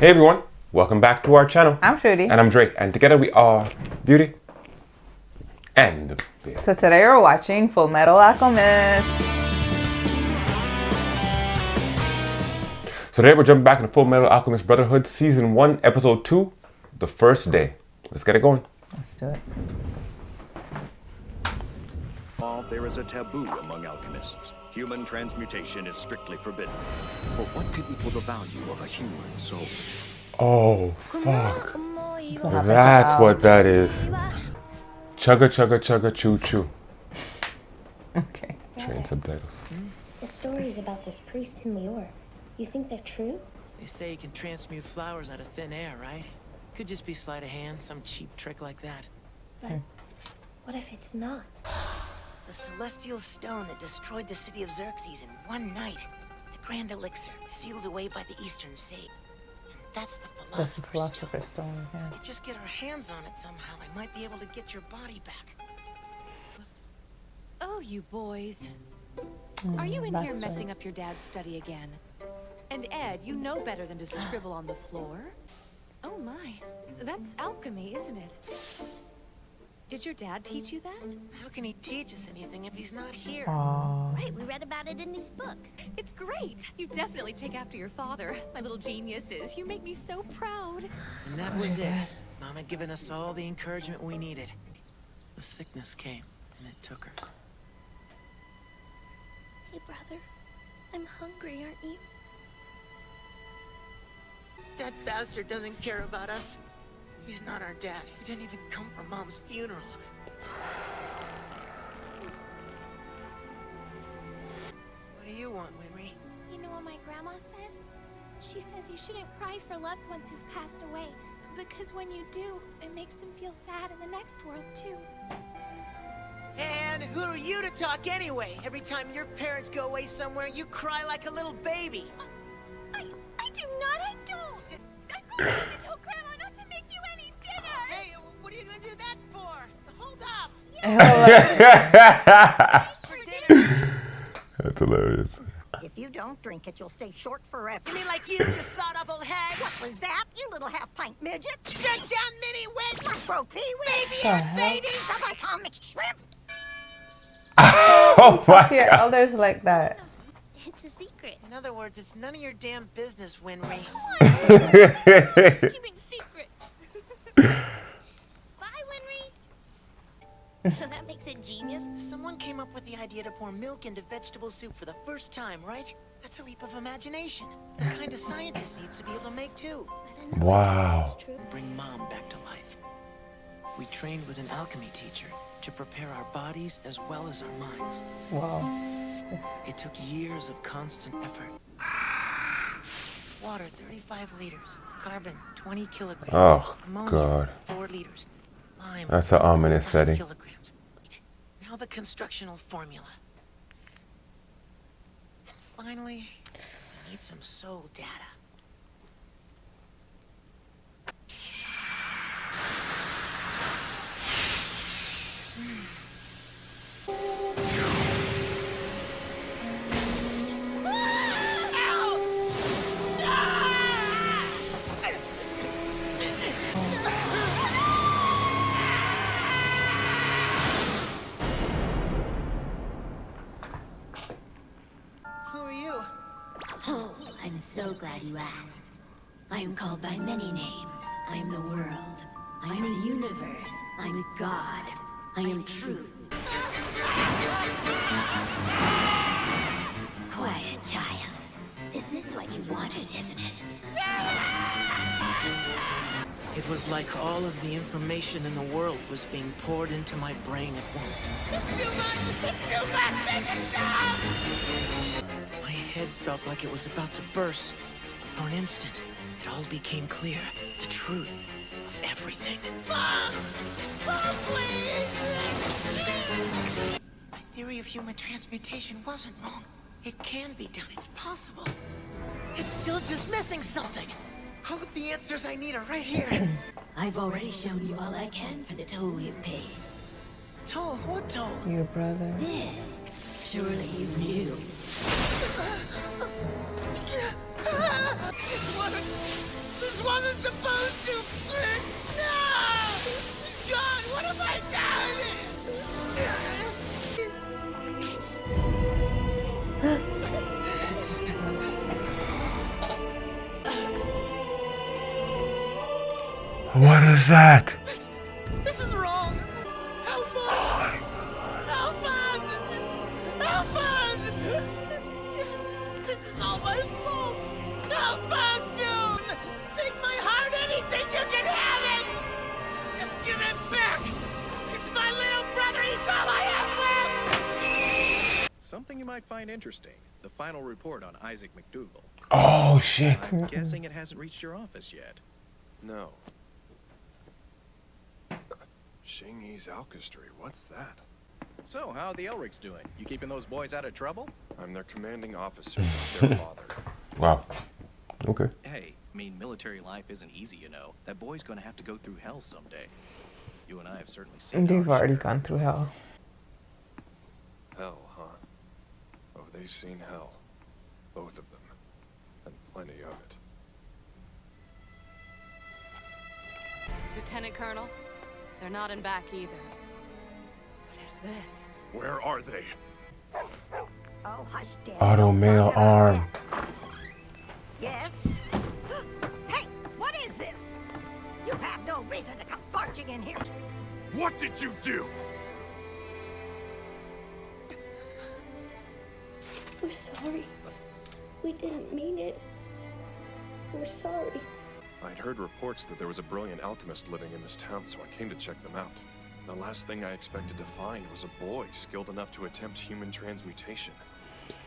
Hey everyone, welcome back to our channel. I'm Shruti. And I'm Dre, and together we are Beauty and the Beast. So today we're watching Fullmetal Alchemist. So today we're jumping back into Fullmetal Alchemist Brotherhood Season 1, Episode 2, The First Day. Let's get it going. Let's do it. There is a taboo among alchemists. Human transmutation is strictly forbidden. For what could equal the value of a human soul? Oh, fuck. That's what that is. Chugga chugga chugga choo choo. Okay. Train subtitles. The stories about this priest in New York, you think they're true? They say you can transmute flowers out of thin air, right? Could just be sleight of hand, some cheap trick like that. But what if it's not? The celestial stone that destroyed the city of Xerxes in one night. The grand elixir, sealed away by the eastern sage. That's That's the the philosopher's philosopher's stone. stone. Yeah. If we could just get our hands on it somehow, I might be able to get your body back. Oh, you boys. Are you in here messing up your dad's study again? And Ed, you know better than to scribble on the floor. Oh my, that's alchemy, isn't it? Did your dad teach you that? How can he teach us anything if he's not here? Aww. Right, we read about it in these books. It's great. You definitely take after your father. My little geniuses. You make me so proud. And that was it. Mom had given us all the encouragement we needed. The sickness came, and it took her. Hey, brother. I'm hungry, aren't you? That bastard doesn't care about us. He's not our dad. He didn't even come for Mom's funeral. What do you want, Winry? You know what my grandma says? She says you shouldn't cry for loved ones who've passed away, because when you do, it makes them feel sad in the next world, too. And who are you to talk anyway? Every time your parents go away somewhere, you cry like a little baby. I do not. I don't. I'm going to tell Grandma not to make you any dinner. Hey, what are you gonna do that for? Hold up! For dinner. That's hilarious. If you don't drink it, you'll stay short forever. You mean like you sawed-off old hag? What was that, you little half-pint midget? Shut down mini witch! What broke pee-wee? Baby The and hell? babies! Subatomic shrimp? Oh Talk to my your god. elders like that. It's a secret. In other words, it's none of your damn business, Winry. Keeping secret. Bye, Winry. So that makes it genius? Someone came up with the idea to pour milk into vegetable soup for the first time, right? That's a leap of imagination. The kind of scientist needs to be able to make too. I don't know Wow. if this is true. Bring Mom back to life. We trained with an alchemy teacher to prepare our bodies as well as our minds. Wow. It took years of constant effort. Water, 35 liters. Carbon, 20 kilograms. Oh, Ammonia, God. 4 liters. Lime, That's an ominous 5 setting. kilograms. Now the constructional formula. And finally, we need some soul data. Who are you? Oh, I'm so glad you asked. I am called by many names. I am the world. I am the universe. I'm God. I am truth. Quiet, child. This is what you wanted, isn't it? It was like all of the information in the world was being poured into my brain at once. It's too much! It's too much! Make it stop! My head felt like it was about to burst. For an instant, it all became clear. The truth of everything. Mom! Mom, please! My theory of human transmutation wasn't wrong. It can be done. It's possible. It's still just missing something. All of the answers I need are right here. I've already shown you all I can for the toll you've paid. Toll? What toll? Your brother. This. Surely you knew. This is that? This is wrong. Help us! Help us! Help us! This is all my fault. Help us, Dune! Take my heart, anything you can have it! Just give it back! He's my little brother, he's all I have left! Something you might find interesting. The final report on Isaac McDougal. Oh shit. I'm guessing it hasn't reached your office yet. No. Shingyi's Alchemy, what's that? So, how are the Elrics doing? You keeping those boys out of trouble? I'm their commanding officer, not their father. Wow. Okay. Hey, I mean, military life isn't easy, you know. That boy's gonna have to go through hell someday. You and I have certainly seen They've our already share. gone through hell. Hell, huh? Oh, they've seen hell. Both of them. And plenty of it. Lieutenant Colonel, they're not in back either. What is this? Where are they? Oh, hush, Dad. Auto mail arm. Yes? Hey, what is this? You have no reason to come barging in here. What did you do? We're sorry. We didn't mean it. We're sorry. I'd heard reports that there was a brilliant alchemist living in this town, so I came to check them out. The last thing I expected to find was a boy skilled enough to attempt human transmutation,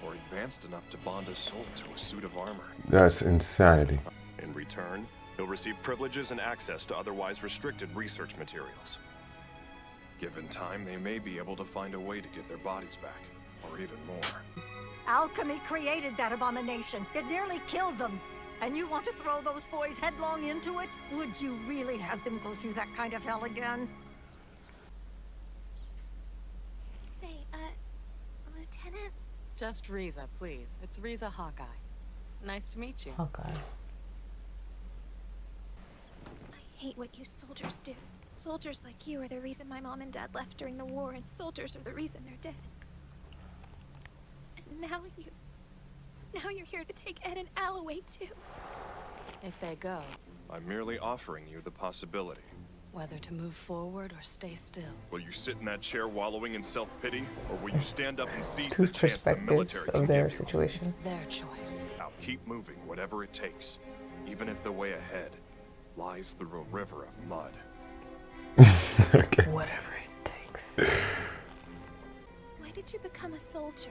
or advanced enough to bond a soul to a suit of armor. That's insanity. In return, he'll receive privileges and access to otherwise restricted research materials. Given time, they may be able to find a way to get their bodies back, or even more. Alchemy created that abomination. It nearly killed them. And you want to throw those boys headlong into it? Would you really have them go through that kind of hell again? Say, Lieutenant? Just Riza, please. It's Riza Hawkeye. Nice to meet you. Hawkeye. I hate what you soldiers do. Soldiers like you are the reason my mom and dad left during the war, and soldiers are the reason they're dead. And now you're here to take Ed and Al away too. If they go, I'm merely offering you the possibility. whether to move forward or stay still. Will you sit in that chair wallowing in self-pity, or will you stand up and seize Two the chance the perspectives military can of their give you? situation. It's their choice. I'll keep moving whatever it takes, even if the way ahead lies through a river of mud. Okay. Whatever it takes. Why did you become a soldier?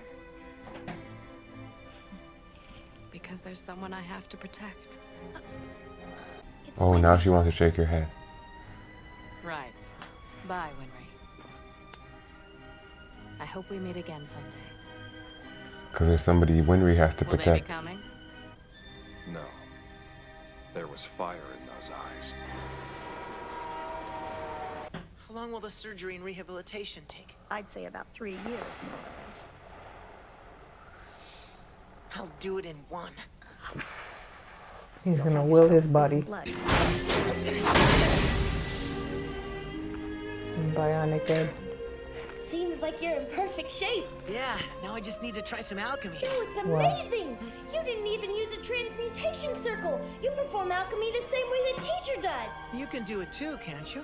Because there's someone I have to protect. It's Oh, Winry. now she wants to shake your hand. Right. Bye, Winry. I hope we meet again someday. Because there's somebody Winry has to Will they be protect. coming? No. There was fire in those eyes. How long will the surgery and rehabilitation take? I'd say about 3 years, more or less. I'll do it in one. He's gonna will his body. Blood. Bionic Ed. Seems like you're in perfect shape. Yeah, now I just need to try some alchemy. Oh, it's amazing! You didn't even use a transmutation circle. You perform alchemy the same way the teacher does. You can do it too, can't you?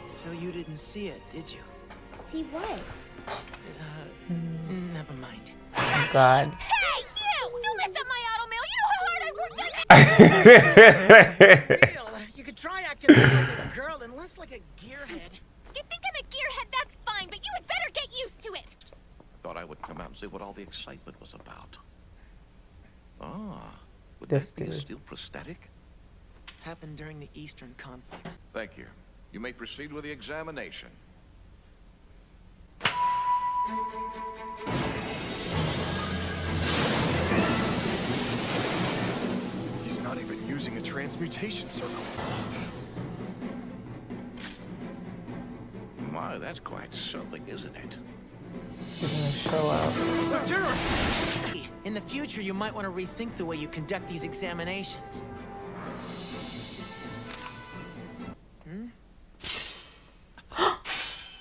So you didn't see it, did you? See what? Never mind. Oh God. Hey, you! Don't mess up my auto mail. You know how hard I worked on it. Real, you could try acting more like a girl and less like a gearhead. You think I'm a gearhead? That's fine, but you had better get used to it. Thought I would come out and see what all the excitement was about. Ah, would This that be a dude. steel prosthetic? Happened during the Eastern conflict. Thank you. You may proceed with the examination. He's not even using a transmutation circle. My, that's quite something, isn't it? He's gonna show out. In the future, you might want to rethink the way you conduct these examinations.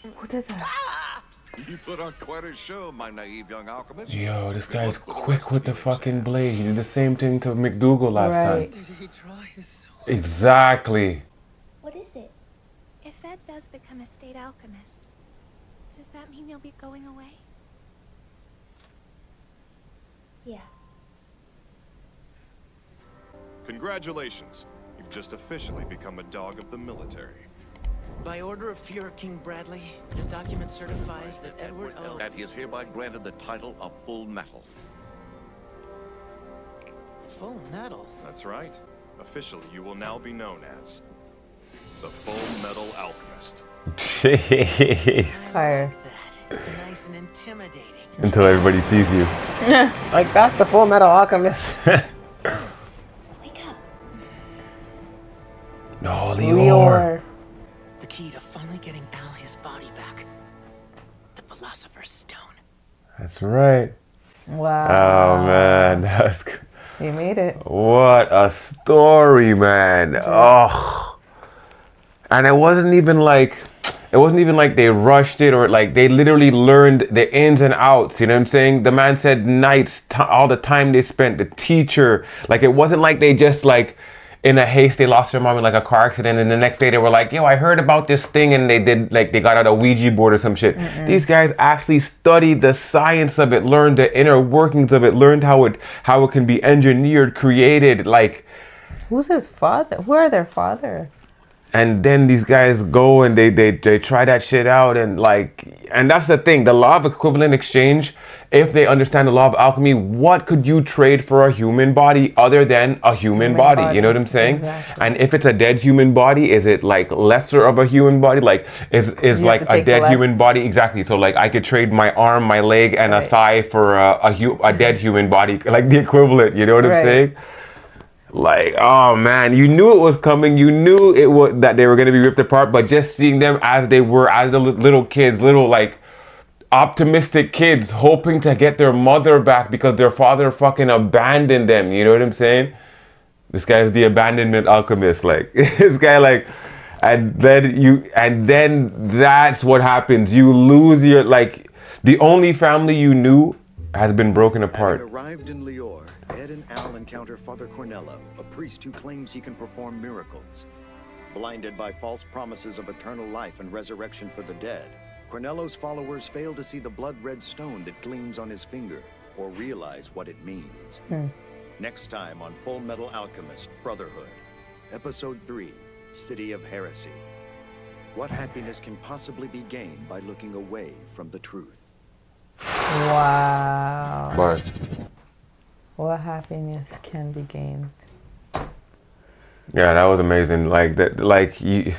Who did that? You put on quite a show, my naive young alchemist. Yo, this guy's quick with the fucking blade. He did the same thing to McDougal last Right. time. Did he draw his soul? Exactly. What is it? If Ed does become a state alchemist, does that mean you'll be going away? Yeah. Congratulations. You've just officially become a dog of the military. By order of Fuhrer King Bradley, this document certifies that Edward L. And he is hereby granted the title of Full Metal. Full Metal? That's right. Officially, you will now be known as the Fullmetal Alchemist. Jeez. Fire. It's nice and intimidating. Until everybody sees you. Like, that's the Fullmetal Alchemist. Wake up. No, Lior. The key to finally getting Al his body back. The Philosopher's Stone. That's right. Wow. Oh man, that's good. You made it. What a story, man. Oh. And it wasn't even like they rushed it, or like they literally learned the ins and outs, you know what I'm saying? The man said nights, all the time they spent, the teacher, like it wasn't like they just like in a haste they lost their mom in like a car accident and the next day they were like, yo, I heard about this thing, and they did like they got out a Ouija board or some shit. These guys actually studied the science of it, learned the inner workings of it, learned how it can be engineered, created, like. Who's his father? Who are their father? And then these guys go and they try that shit out, and like, and that's the thing, the law of equivalent exchange, if they understand the law of alchemy, what could you trade for a human body other than a human body? You know what I'm saying? Exactly. And if it's a dead human body, is it like lesser of a human body? Like is like a dead human body? Exactly. So like I could trade my arm, my leg, and a thigh for a dead human body, like the equivalent, you know what I'm saying? Like, oh man, you knew it was coming. You knew it was that they were going to be ripped apart, but just seeing them as they were, as the little kids, little like optimistic kids hoping to get their mother back because their father fucking abandoned them. You know what I'm saying? This guy's the abandonment alchemist. Like this guy, like, and then that's what happens. You lose your, like, the only family you knew has been broken apart. Having arrived in Lior, Ed and Al encounter Father Cornello, a priest who claims he can perform miracles. Blinded by false promises of eternal life and resurrection for the dead, Cornello's followers fail to see the blood-red stone that gleams on his finger, or realize what it means. Next time on Fullmetal Alchemist, Brotherhood, Episode 3, City of Heresy. What happiness can possibly be gained by looking away from the truth? Wow. Bars. What happiness can be gained? Yeah, that was amazing. Like that, like you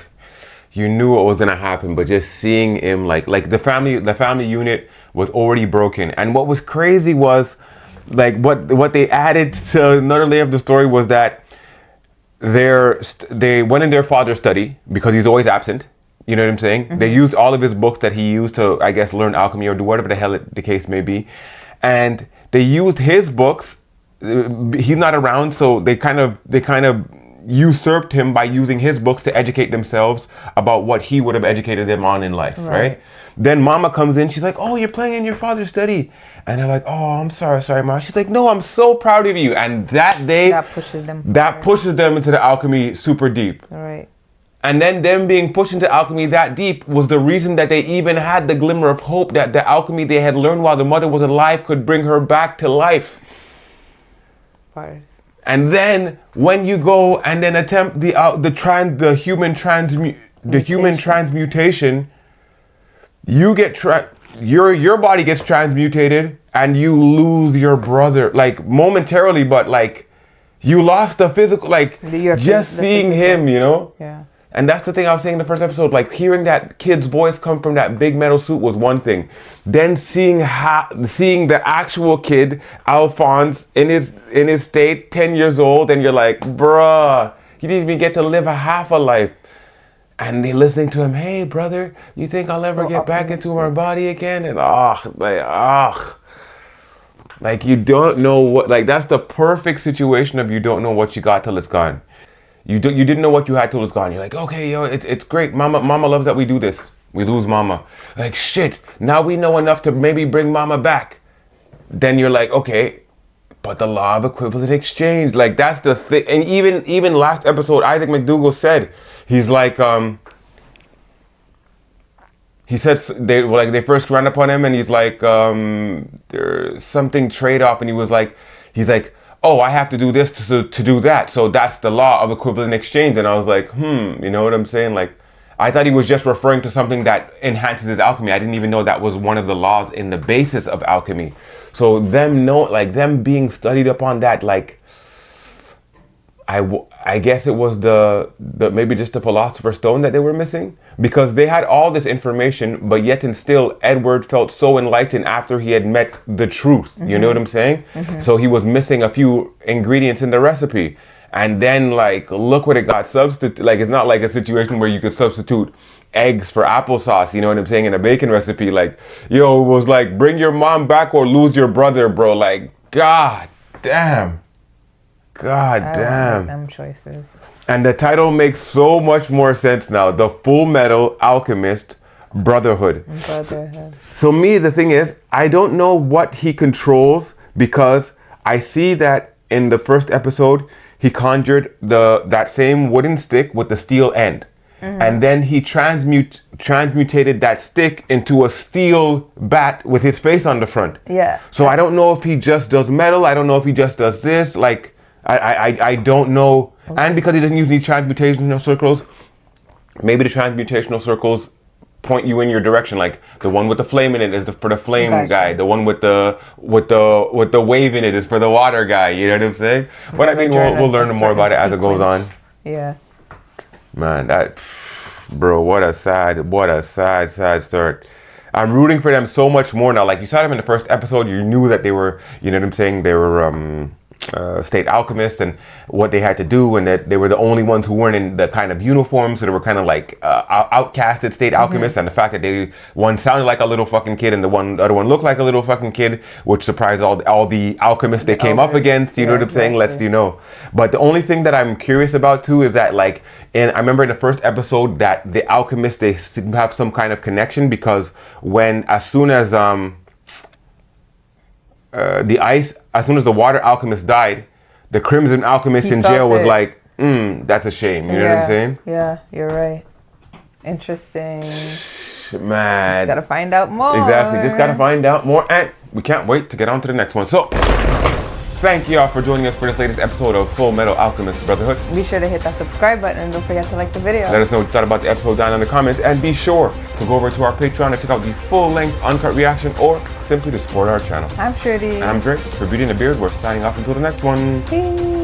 knew what was gonna happen, but just seeing him, like the family unit was already broken. And what was crazy was, like what they added to another layer of the story was that they went in their father's study because he's always absent. You know what I'm saying? They used all of his books that he used to, I guess, learn alchemy or do whatever the hell the case may be, and they used his books. He's not around, so they kind of usurped him by using his books to educate themselves about what he would have educated them on in life, right? Then Mama comes in, she's like, "Oh, you're playing in your father's study," and they're like, "Oh, I'm sorry, Mom." She's like, "No, I'm so proud of you," and that pushes them into the alchemy super deep. All right. And then them being pushed into alchemy that deep was the reason that they even had the glimmer of hope that the alchemy they had learned while the mother was alive could bring her back to life. Bars. And then when you go and then attempt the human transmutation, you get your body gets transmutated and you lose your brother, like momentarily, but like you lost the physical, like just seeing him, you know? Yeah. And that's the thing I was saying in the first episode, like hearing that kid's voice come from that big metal suit was one thing. Then seeing the actual kid, Alphonse, in his state, 10 years old, and you're like, bruh, he didn't even get to live a half a life. And they listening to him, "Hey brother, you think I'll ever get back into my body again?" And like you don't know what, like that's the perfect situation of you don't know what you got till it's gone. You didn't know what you had till it's gone. You're like, okay, yo, it's great. Mama loves that we do this. We lose Mama. Like, shit, now we know enough to maybe bring Mama back. Then you're like, okay, but the law of equivalent exchange, like that's the thing. And even last episode, Isaac McDougall said, he's like, he said they first ran upon him and he's like, there's something trade-off, and he's like, oh, I have to do this to do that, so that's the law of equivalent exchange. And I was like, you know what I'm saying? Like, I thought he was just referring to something that enhances his alchemy. I didn't even know that was one of the laws in the basis of alchemy. So them being studied upon that, like, I guess it was the maybe just the Philosopher's Stone that they were missing, because they had all this information, but yet and still Edward felt so enlightened after he had met the truth. You know what I'm saying? So he was missing a few ingredients in the recipe, and then like look what it got substitute. Like, it's not like a situation where you could substitute eggs for applesauce, you know what I'm saying, in a bacon recipe. Like, yo, it was like, bring your mom back or lose your brother, bro. Like, god damn. God damn. Them choices. And the title makes so much more sense now. The Fullmetal Alchemist Brotherhood. So me, the thing is, I don't know what he controls, because I see that in the first episode, he conjured that same wooden stick with the steel end. And then he transmutated that stick into a steel bat with his face on the front. Yeah. So I don't know if he just does metal. I don't know if he just does this. Like, I don't know. Okay. And because he doesn't use these transmutational circles, maybe the transmutational circles point you in your direction. Like, the one with the flame in it is for the flame guy. The one with the wave in it is for the water guy. You know what I'm saying? But I mean, we'll learn more about it as it goes on. Yeah. Man, bro, what a sad start. I'm rooting for them so much more now. Like, you saw them in the first episode, you knew that they were, you know what I'm saying, they were state alchemists and what they had to do, and that they were the only ones who weren't in the kind of uniform, so they were kind of like outcasted state alchemists. And the fact that one sounded like a little fucking kid and the other one looked like a little fucking kid, which surprised all the alchemists they came up against, you know what I'm saying, lets you know. But the only thing that I'm curious about too is that, like, and I remember in the first episode that the alchemists, they have some kind of connection, because as soon as the water alchemist died, the Crimson Alchemist in jail was like, that's a shame. You know what I'm saying? Yeah, you're right. Interesting. Man. Just gotta find out more. Exactly, just gotta find out more. And we can't wait to get on to the next one. So, thank you all for joining us for this latest episode of Fullmetal Alchemist Brotherhood. Be sure to hit that subscribe button and don't forget to like the video. Let us know what you thought about the episode down in the comments, and be sure to go over to our Patreon and check out the full-length uncut reaction, or simply to support our channel. I'm Shruti. And I'm Dre. For Beauty and the Beard, we're signing off until the next one. Peace.